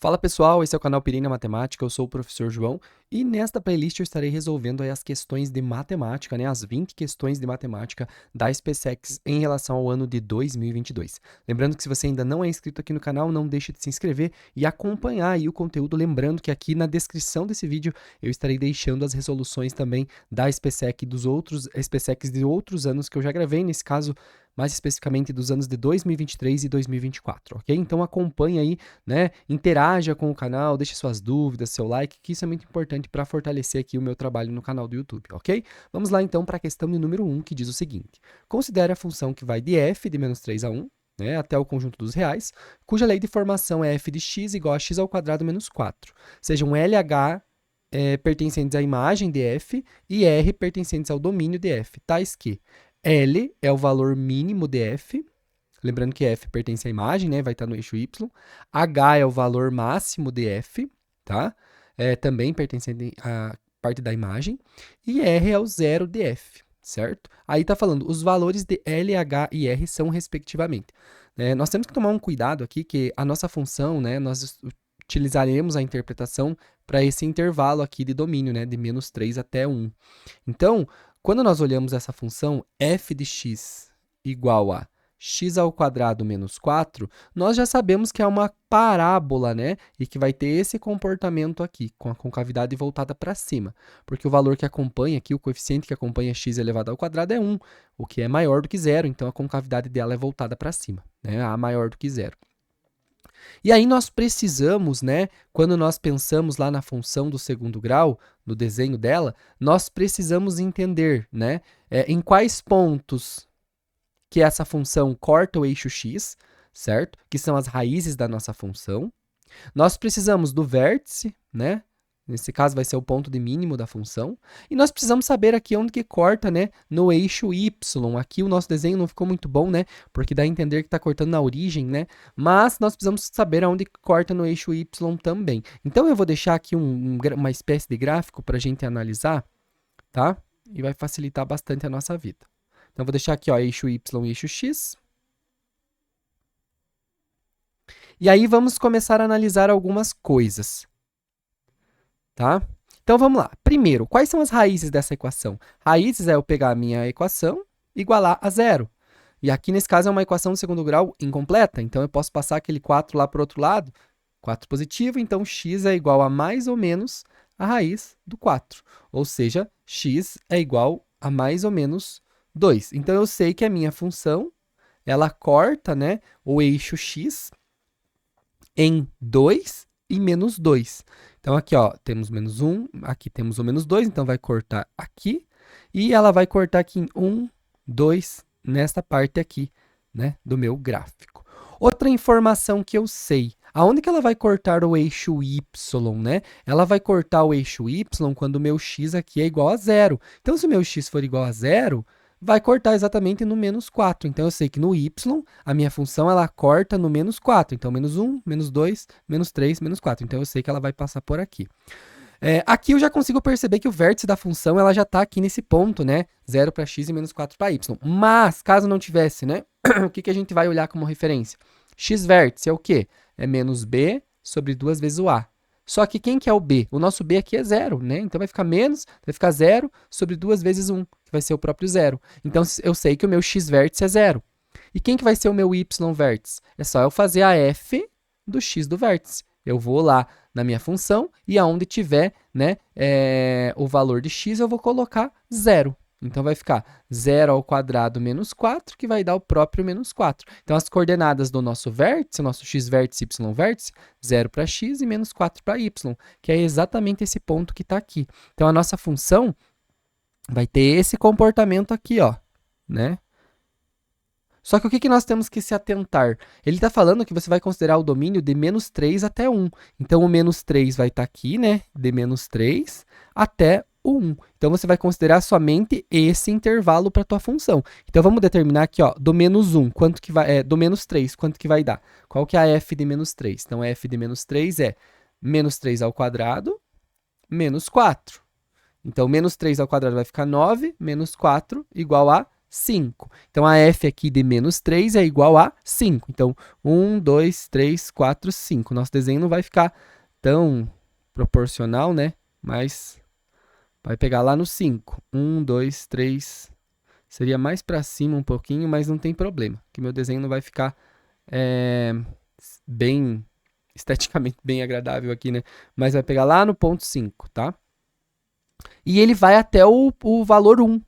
Fala pessoal, esse é o canal Pirina Matemática, eu sou o professor João e nesta playlist eu estarei resolvendo aí as questões de matemática, né, as 20 questões de matemática da SpaceX em relação ao ano de 2022. Lembrando que se você ainda não é inscrito aqui no canal, não deixe de se inscrever e acompanhar aí o conteúdo, lembrando que aqui na descrição desse vídeo eu estarei deixando as resoluções também da SpaceX dos outros SpaceX de outros anos que eu já gravei, nesse caso mais especificamente dos anos de 2023 e 2024, ok? Então acompanhe aí, né, interaja com o canal, deixe suas dúvidas, seu like, que isso é muito importante para fortalecer aqui o meu trabalho no canal do YouTube, ok? Vamos lá então para a questão de número 1, que diz o seguinte: considere a função que vai de f de menos 3 a 1, né, até o conjunto dos reais, cuja lei de formação é f de x igual a x ao quadrado menos 4, sejam LH pertencentes à imagem de f e R pertencentes ao domínio de f, tais que L é o valor mínimo de f, lembrando que f pertence à imagem, né? Vai estar no eixo y. H é o valor máximo de f, tá? Também pertencente à parte da imagem. E R é o zero de f, certo? Aí está falando, os valores de L, H e R são respectivamente. Nós temos que tomar um cuidado aqui, que a nossa função, né? Nós utilizaremos a interpretação para esse intervalo aqui de domínio, né? De menos 3 até 1. Então, quando nós olhamos essa função f de x igual a x ao quadrado menos 4, nós já sabemos que é uma parábola, né? E que vai ter esse comportamento aqui, com a concavidade voltada para cima. Porque o valor que acompanha aqui, o coeficiente que acompanha x elevado ao quadrado é 1, o que é maior do que zero, então a concavidade dela é voltada para cima, né? A maior do que zero. E aí nós precisamos, né, quando nós pensamos lá na função do segundo grau, no desenho dela, nós precisamos entender, né, em quais pontos que essa função corta o eixo x, certo? Que são as raízes da nossa função. Nós precisamos do vértice, né? Nesse caso vai ser o ponto de mínimo da função. E nós precisamos saber aqui onde que corta, né? No eixo y. Aqui o nosso desenho não ficou muito bom, né? Porque dá a entender que está cortando na origem, né? Mas nós precisamos saber aonde corta no eixo y também. Então eu vou deixar aqui uma espécie de gráfico para a gente analisar, tá? E vai facilitar bastante a nossa vida. Então eu vou deixar aqui, ó, eixo y e eixo x. E aí vamos começar a analisar algumas coisas, tá? Então vamos lá. Primeiro, quais são as raízes dessa equação? Raízes é eu pegar a minha equação e igualar a zero. E aqui nesse caso é uma equação de segundo grau incompleta, então eu posso passar aquele 4 lá para o outro lado, 4 positivo, então x é igual a mais ou menos a raiz do 4. Ou seja, x é igual a mais ou menos 2. Então eu sei que a minha função, ela corta, né, o eixo x em 2 e menos 2. Então, aqui, ó, temos menos 1, aqui temos o menos 2, então vai cortar aqui. E ela vai cortar aqui em 1, 2, nesta parte aqui, né, do meu gráfico. Outra informação que eu sei, aonde que ela vai cortar o eixo y, né? Ela vai cortar o eixo y quando o meu x aqui é igual a zero. Então, se o meu x for igual a zero, vai cortar exatamente no menos 4. Então, eu sei que no y, a minha função, ela corta no menos 4. Então, menos 1, menos 2, menos 3, menos 4. Então, eu sei que ela vai passar por aqui. Aqui eu já consigo perceber que o vértice da função, ela já está aqui nesse ponto, né? 0 para x e menos 4 para y. Mas, caso não tivesse, né? O que a gente vai olhar como referência? X vértice é o quê? É menos b sobre 2 vezes o a. Só que quem que é o b? O nosso b aqui é zero, né? Então vai ficar menos, vai ficar 0 sobre 2 vezes 1, que vai ser o próprio zero. Então eu sei que o meu x vértice é zero. E quem que vai ser o meu y vértice? É só eu fazer a f do x do vértice. Eu vou lá na minha função e aonde tiver, né, o valor de x, eu vou colocar zero. Então, vai ficar 0 ao quadrado menos 4, que vai dar o próprio menos 4. Então, as coordenadas do nosso vértice, nosso x vértice e y vértice, 0 para x e menos 4 para y, que é exatamente esse ponto que está aqui. Então, a nossa função vai ter esse comportamento aqui, ó, né? Só que o que nós temos que se atentar? Ele está falando que você vai considerar o domínio de menos 3 até 1. Então, o menos 3 vai estar aqui, né? De menos 3 até o 1. Então, você vai considerar somente esse intervalo para a tua função. Então, vamos determinar aqui, ó, do menos 1, quanto que vai, do menos 3, quanto que vai dar? Qual que é a f de menos 3? Então, a f de menos 3 é menos 3 ao quadrado, menos 4. Então, menos 3 ao quadrado vai ficar 9, menos 4 igual a 5. Então, a f aqui de menos 3 é igual a 5. Então, 1, 2, 3, 4, 5. Nosso desenho não vai ficar tão proporcional, né? Mas vai pegar lá no 5. 1, 2, 3. Seria mais para cima um pouquinho, mas não tem problema, que meu desenho não vai ficar bem, esteticamente bem agradável aqui, né? Mas vai pegar lá no ponto 5, tá? E ele vai até o valor 1.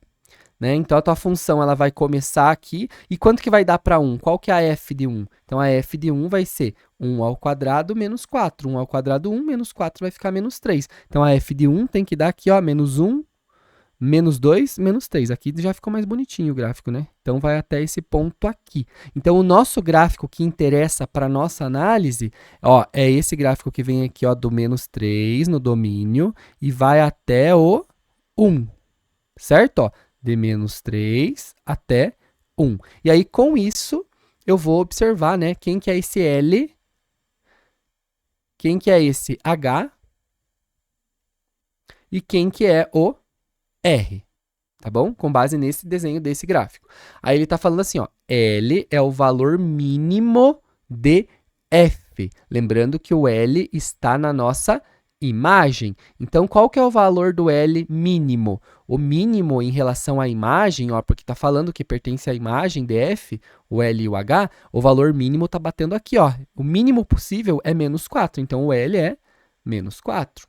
Né? Então, a tua função ela vai começar aqui. E quanto que vai dar para 1? Qual que é a f de 1? Então, a f de 1 vai ser 1 ao quadrado menos 4. 1 ao quadrado, 1, menos 4 vai ficar menos 3. Então, a f de 1 tem que dar aqui, ó, menos 1, menos 2, menos 3. Aqui já ficou mais bonitinho o gráfico, né? Então, vai até esse ponto aqui. Então, o nosso gráfico que interessa para a nossa análise, ó, é esse gráfico que vem aqui, ó, do menos 3 no domínio e vai até o 1, certo? Ó, de menos 3 até 1. E aí, com isso, eu vou observar, né, quem que é esse L, quem que é esse H e quem que é o R, tá bom? Com base nesse desenho desse gráfico. Aí ele está falando assim, ó, L é o valor mínimo de F. Lembrando que o L está na nossa imagem. Então, qual que é o valor do L mínimo? O mínimo em relação à imagem, ó, porque está falando que pertence à imagem de F, o L e o H, o valor mínimo está batendo aqui, ó. O mínimo possível é menos 4, então o L é menos 4.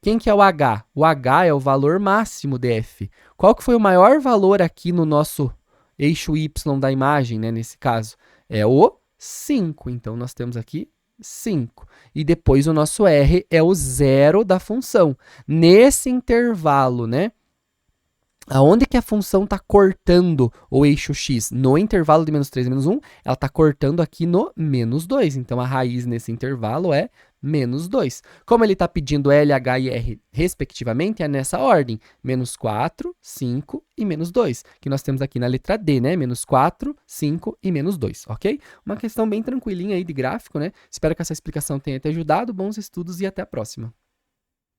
Quem que é o H? O H é o valor máximo de F. Qual que foi o maior valor aqui no nosso eixo Y da imagem, né, nesse caso? É o 5. Então, nós temos aqui 5. E depois o nosso R é o zero da função. Nesse intervalo, né? Aonde que a função está cortando o eixo x? No intervalo de menos 3 e menos 1, ela está cortando aqui no menos 2. Então, a raiz nesse intervalo é menos 2. Como ele está pedindo L, H e R respectivamente, é nessa ordem. Menos 4, 5 e menos 2. Que nós temos aqui na letra D, né? Menos 4, 5 e menos 2, ok? Uma questão bem tranquilinha aí de gráfico, né? Espero que essa explicação tenha te ajudado. Bons estudos e até a próxima.